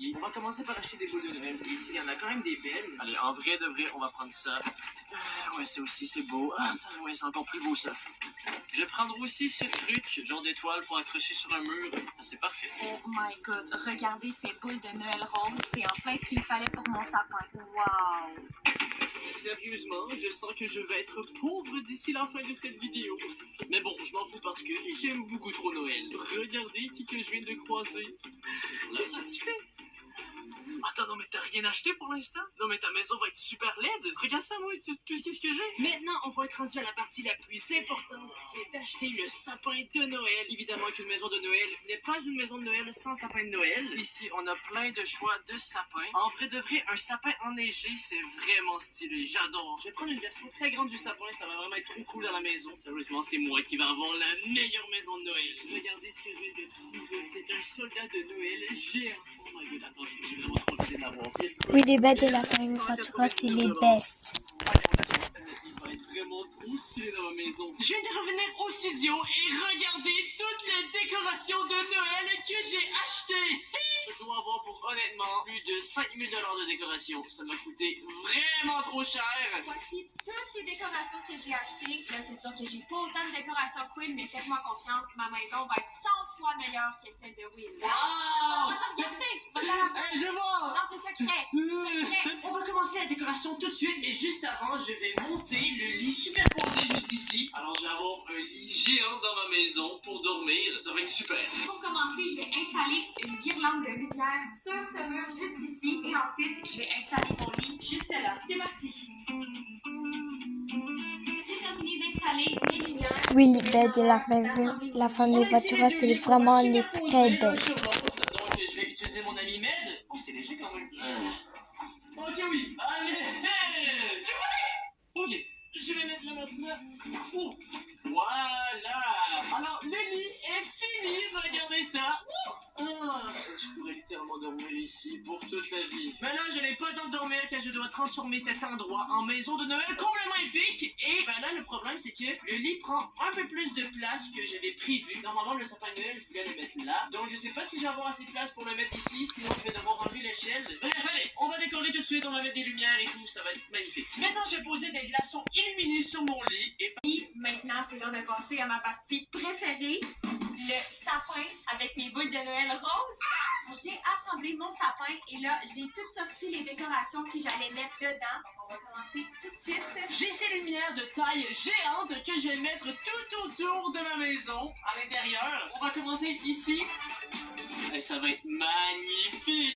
maquiller. On va commencer par acheter des boules de Noël. Ici, il y en a quand même des belles. Allez, en vrai de vrai, on va prendre ça. Ouais, c'est aussi, c'est beau. Ah, ça, ouais, c'est encore plus beau, ça. Je vais prendre aussi ce truc, genre d'étoile, pour accrocher sur un mur. Ah, c'est parfait. Oh my god, regardez ces boules de Noël roses. C'est enfin ce qu'il me fallait pour mon sapin. Wow! Sérieusement, je sens que je vais être pauvre d'ici la fin de cette vidéo. Mais bon, je m'en fous parce que j'aime beaucoup trop Noël. Regardez qui que je viens de croiser. Qu'est-ce que tu fais? Attends, non mais t'as rien acheté pour l'instant? Non mais ta maison va être super laide. Regarde ça, moi, tout ce que j'ai. Maintenant, on va être rendu à la partie la plus importante, qui est d'acheter le sapin de Noël. Évidemment qu'une maison de Noël n'est pas une maison de Noël sans sapin de Noël. Ici, on a plein de choix de sapins. En vrai de vrai, un sapin enneigé, c'est vraiment stylé. J'adore. Je vais prendre une version très grande du sapin, ça va vraiment être trop cool dans la maison. Sérieusement, c'est moi qui va avoir la meilleure maison de Noël. Regardez ce que je viens de trouver. C'est un soldat de Noël géant. Oh my god, attends, je suis vraiment trop obligé de l'avoir. Oui, les bêtes de la famille Ventura, c'est les best. Il va être vraiment trop stylé dans ma maison. Je viens de revenir au studio et regardez toutes les décorations de Noël que j'ai achetées. Je dois avoir pour honnêtement plus de 5000 $ de décoration. Ça m'a coûté vraiment trop cher. Voici toutes les décorations que j'ai achetées. Là, c'est sûr que j'ai pas autant de décorations que Will, mais faites-moi confiance, ma maison va être 100 fois meilleure que celle de Will. Wow! Regardez! Hey, je vois! Non, c'est secret! On va commencer la décoration tout de suite, mais juste avant, je vais monter le lit superposé juste ici. Alors, je vais avoir un lit géant dans ma maison pour dormir. Ça va être super. Pour commencer, je vais installer une guirlande de lumière sur ce mur juste ici. Et ensuite, je vais installer mon lit juste là. C'est parti! J'ai terminé d'installer les lumières. Oui, les bêtes de la famille Ventura, c'est vraiment les très best. Donc, je vais utiliser mon ami Med. Oh, c'est léger quand même. Ok, oui. Allez, hey, ok, je vais mettre le matelas. Oh, voilà. Alors, le lit est fini. Regardez ça. Je pourrais littéralement dormir ici pour toute la vie. Mais là, je n'ai pas le temps de dormir car je dois transformer cet endroit en maison de Noël complètement épique. Et ben là, le problème, c'est que le lit prend un peu plus de place que j'avais prévu. Normalement, le sapin de Noël, je voulais le mettre là. Donc, je sais pas si je vais avoir assez de place pour le mettre ici. Sinon, je vais devoir enlever l'échelle. Bref, allez, on va décorer tout de suite. On va mettre des lumières et tout. Ça va être magnifique. Maintenant, je vais poser des glaçons illuminés sur mon lit. Et Maintenant, c'est l'heure de passer à ma partie préférée, le sapin avec mes boules de Noël roses. J'ai assemblé mon sapin et là, j'ai toutes sorti les décorations que j'allais mettre dedans. On va commencer tout de suite. j'ai ces lumières de taille géante que je vais mettre tout autour de ma maison, à l'intérieur. On va commencer ici. Et ça va être magnifique.